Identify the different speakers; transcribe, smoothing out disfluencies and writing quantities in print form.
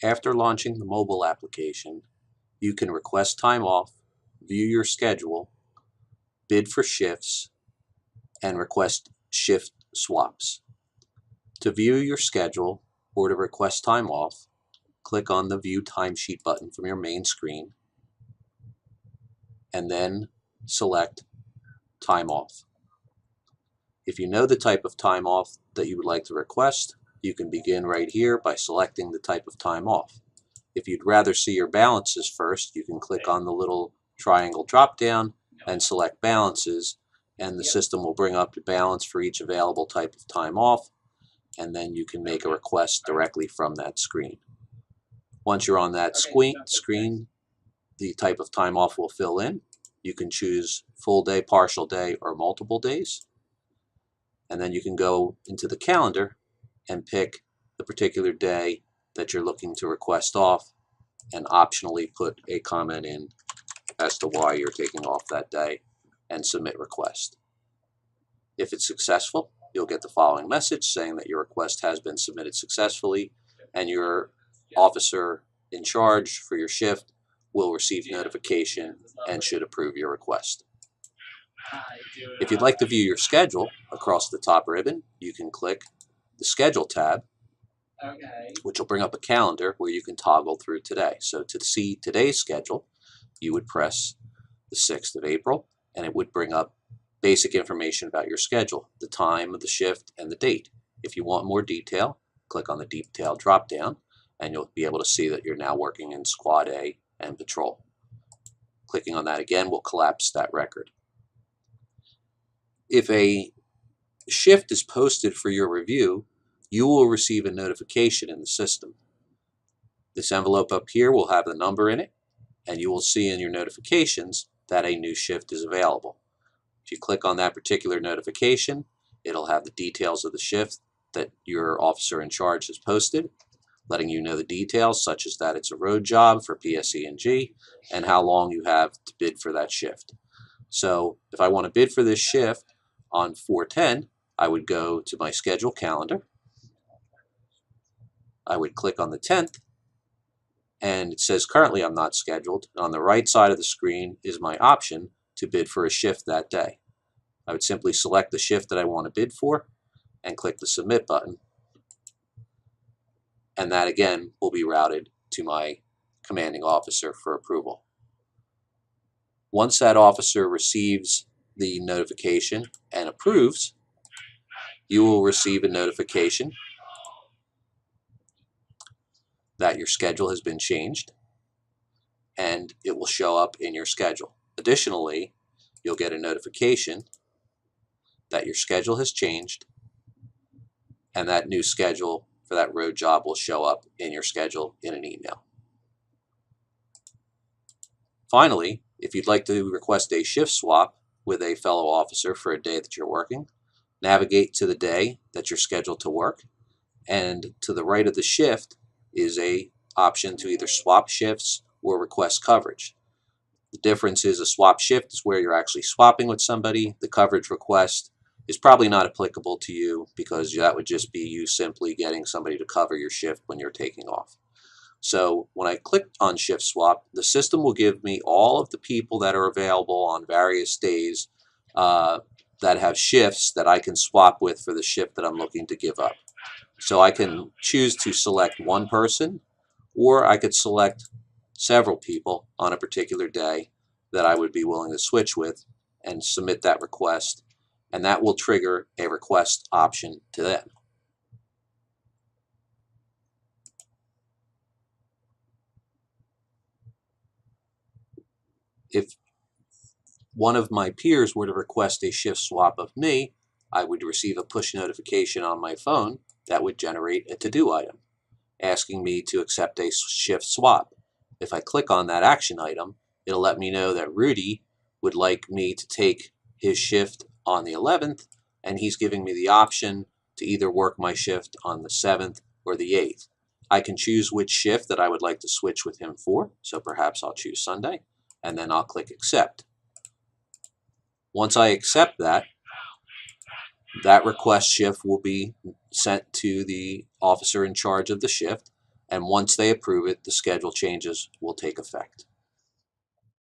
Speaker 1: After launching the mobile application, you can request time off, view your schedule, bid for shifts, and request shift swaps. To view your schedule or to request time off, click on the View Timesheet button from your main screen and then select Time Off. If you know the type of time off that you would like to request, you can begin right here by selecting the type of time off. If you'd rather see your balances first, you can click on the little triangle drop down and select Balances, and the system will bring up the balance for each available type of time off, and then you can make a request directly from that screen. Once you're on that screen, the type of time off will fill in. You can choose full day, partial day, or multiple days. And then you can go into the calendar and pick the particular day that you're looking to request off and optionally put a comment in as to why you're taking off that day and submit request. If it's successful, you'll get the following message saying that your request has been submitted successfully, and your officer in charge for your shift will receive notification and should approve your request. If you'd like to view your schedule across the top ribbon, you can click the Schedule tab, which will bring up a calendar where you can toggle through today. So to see today's schedule, you would press the 6th of April, and it would bring up basic information about your schedule, the time of the shift, and the date. If you want more detail, click on the Detail drop-down, and you'll be able to see that you're now working in Squad A and Patrol. Clicking on that again will collapse that record. If a shift is posted for your review, you will receive a notification in the system. This envelope up here will have the number in it, and you will see in your notifications that a new shift is available. If you click on that particular notification, it'll have the details of the shift that your officer in charge has posted, letting you know the details such as that it's a road job for PSE&G and how long you have to bid for that shift. So if I want to bid for this shift on 4/10, I would go to my schedule calendar. I would click on the 10th, and it says currently I'm not scheduled. On the right side of the screen is my option to bid for a shift that day. I would simply select the shift that I want to bid for and click the Submit button, and that again will be routed to my commanding officer for approval. Once that officer receives the notification and approves, you will receive a notification that your schedule has been changed, and it will show up in your schedule. Additionally, you'll get a notification that your schedule has changed, and that new schedule for that road job will show up in your schedule in an email. Finally, if you'd like to request a shift swap with a fellow officer for a day that you're working, navigate to the day that you're scheduled to work, and to the right of the shift is a option to either swap shifts or request coverage. The difference is a swap shift is where you're actually swapping with somebody. The coverage request is probably not applicable to you because that would just be you simply getting somebody to cover your shift when you're taking off. So when I click on Shift Swap, the system will give me all of the people that are available on various days that have shifts that I can swap with for the shift that I'm looking to give up. So I can choose to select one person, or I could select several people on a particular day that I would be willing to switch with and submit that request, and that will trigger a request option to them. If one of my peers were to request a shift swap of me, I would receive a push notification on my phone that would generate a to-do item asking me to accept a shift swap. If I click on that action item, it'll let me know that Rudy would like me to take his shift on the 11th, and he's giving me the option to either work my shift on the 7th or the 8th. I can choose which shift that I would like to switch with him for, so perhaps I'll choose Sunday, and then I'll click Accept. Once I accept that, that request shift will be sent to the officer in charge of the shift, and once they approve it, the schedule changes will take effect.